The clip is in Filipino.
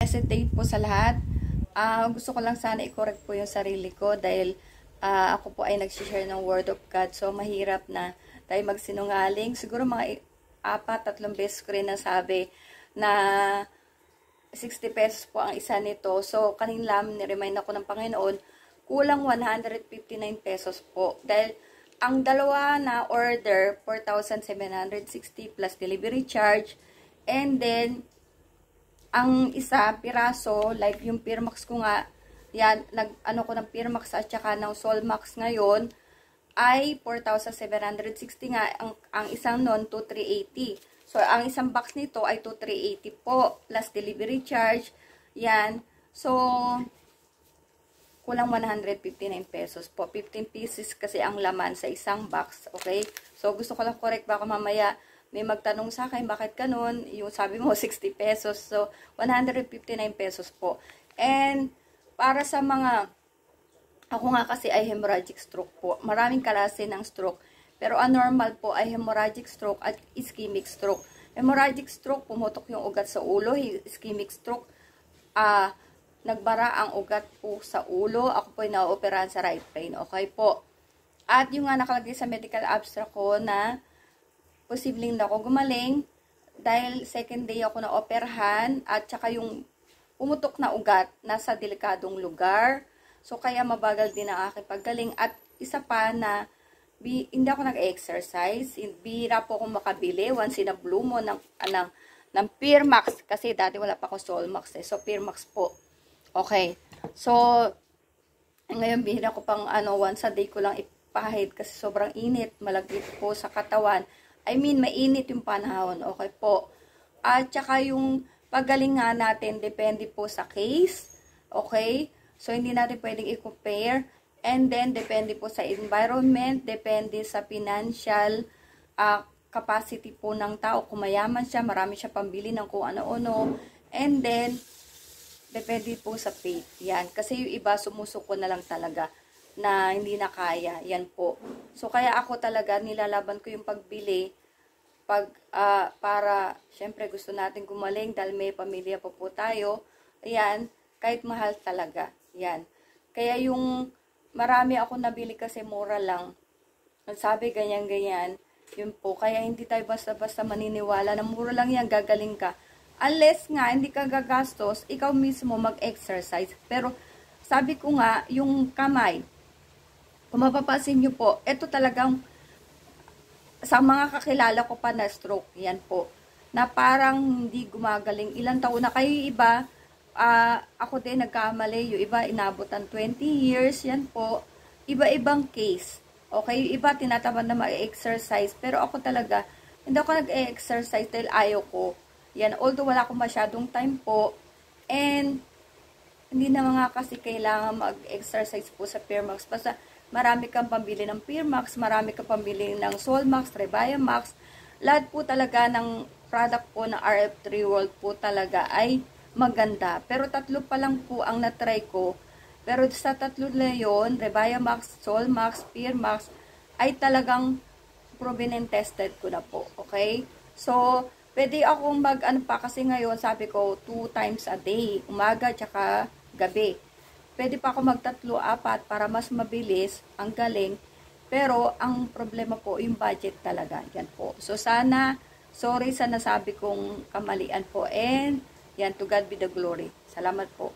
hesitate po sa lahat. Gusto ko lang sana i-correct po yung sarili ko dahil ako po ay nag-share ng Word of God. So, mahirap na tayo magsinungaling. Siguro mga 4-3 beses ko rin nasabi na 60 pesos po ang isa nito. So, kanina lang ni-remind ako ng Panginoon, kulang 159 pesos po. Dahil ang dalawa na order, 4,760 plus delivery charge. And then, ang isa, piraso, like yung Pirmax ko nga, yan, nag-ano ko ng Pirmax at saka ng Solmax ngayon, ay 4,760 nga. Ang isang nun, 2,380. So, ang isang box nito ay 2,380 po, plus delivery charge. Yan. So, kulang 159 pesos po. 15 pieces kasi ang laman sa isang box. Okay? So, gusto ko lang correct. Baka mamaya may magtanong sa akin, bakit ganun? Yung sabi mo, 60 pesos. So, 159 pesos po. And, para sa mga, ako nga kasi ay hemorrhagic stroke po. Maraming klase ng stroke. Pero ang normal po ay hemorrhagic stroke at ischemic stroke. Hemorrhagic stroke, pumutok yung ugat sa ulo. Ischemic stroke, nagbara ang ugat po sa ulo. Ako po ay na-operahan sa right brain. Okay po. At yung nga nakalagay sa medical abstract ko na posibleng na ako gumaling dahil second day ako na-operahan at saka yung pumutok na ugat nasa delikadong lugar. So, kaya mabagal din ang aking paggaling. At isa pa na hindi ako nag-exercise. Bihira po akong makabili once in a blue moon ng Pirmax. Kasi dati wala pa ako Solmax eh. So, Pirmax po. Okay. So, ngayon bihira ko pang once a day ko lang ipahid kasi sobrang init. Malagkit po sa katawan. I mean, mainit yung panahon. Okay po. At saka yung paggaling nga natin, depende po sa case. Okay? So, hindi natin pwedeng i-compare. And then, depende po sa environment, depende sa financial capacity po ng tao. Kung mayaman siya, marami siya pambili ng kung ano-ano. And then, depende po sa faith. Yan. Kasi yung iba, sumusuko na lang talaga na hindi na kaya. Yan po. So, kaya ako talaga, nilalaban ko yung pagbili para, syempre, gusto natin gumaling dahil may pamilya pa po tayo. Ayan. Kahit mahal talaga. Yan. Kaya yung marami ako nabili kasi mura lang. Sabi, ganyan-ganyan. Yun po. Kaya hindi tayo basta-basta maniniwala na mura lang yan, gagaling ka. Unless nga, hindi ka gagastos, ikaw mismo mag-exercise. Pero, sabi ko nga, yung kamay, kung mapapansin nyo po, ito talagang, sa mga kakilala ko pa na stroke, yan po, na parang hindi gumagaling. Ilang taon na kayo iba, ako din nagkamali, yung iba inabot ng 20 years, yan po, iba-ibang case. Okay, yung iba tinatamad na mag-exercise, pero ako talaga, hindi ako nag-exercise dahil ayaw ko. Yan, although wala akong masyadong time po, and hindi na mga kasi kailangan mag-exercise po sa Pirmax. Basta marami kang pambili ng Pirmax, marami kang pambili ng Solmax, Rebiomax. Lahat po talaga ng product po ng RF3 World po talaga ay maganda. Pero 3 pa lang po ang na-try ko. Pero sa 3 na yun, Rebiomax, Solmax, Pirmax, ay talagang proven and tested ko na po. Okay? So, pwede akong pa kasi ngayon, sabi ko, 2 times a day. Umaga, tsaka gabi. Pwede pa ako mag-3-4 para mas mabilis, ang galing. Pero, ang problema po, yung budget talaga. Yan po. So, sana, sorry sa nasabi kong kamalian po. And, yan, to God be the glory. Salamat po.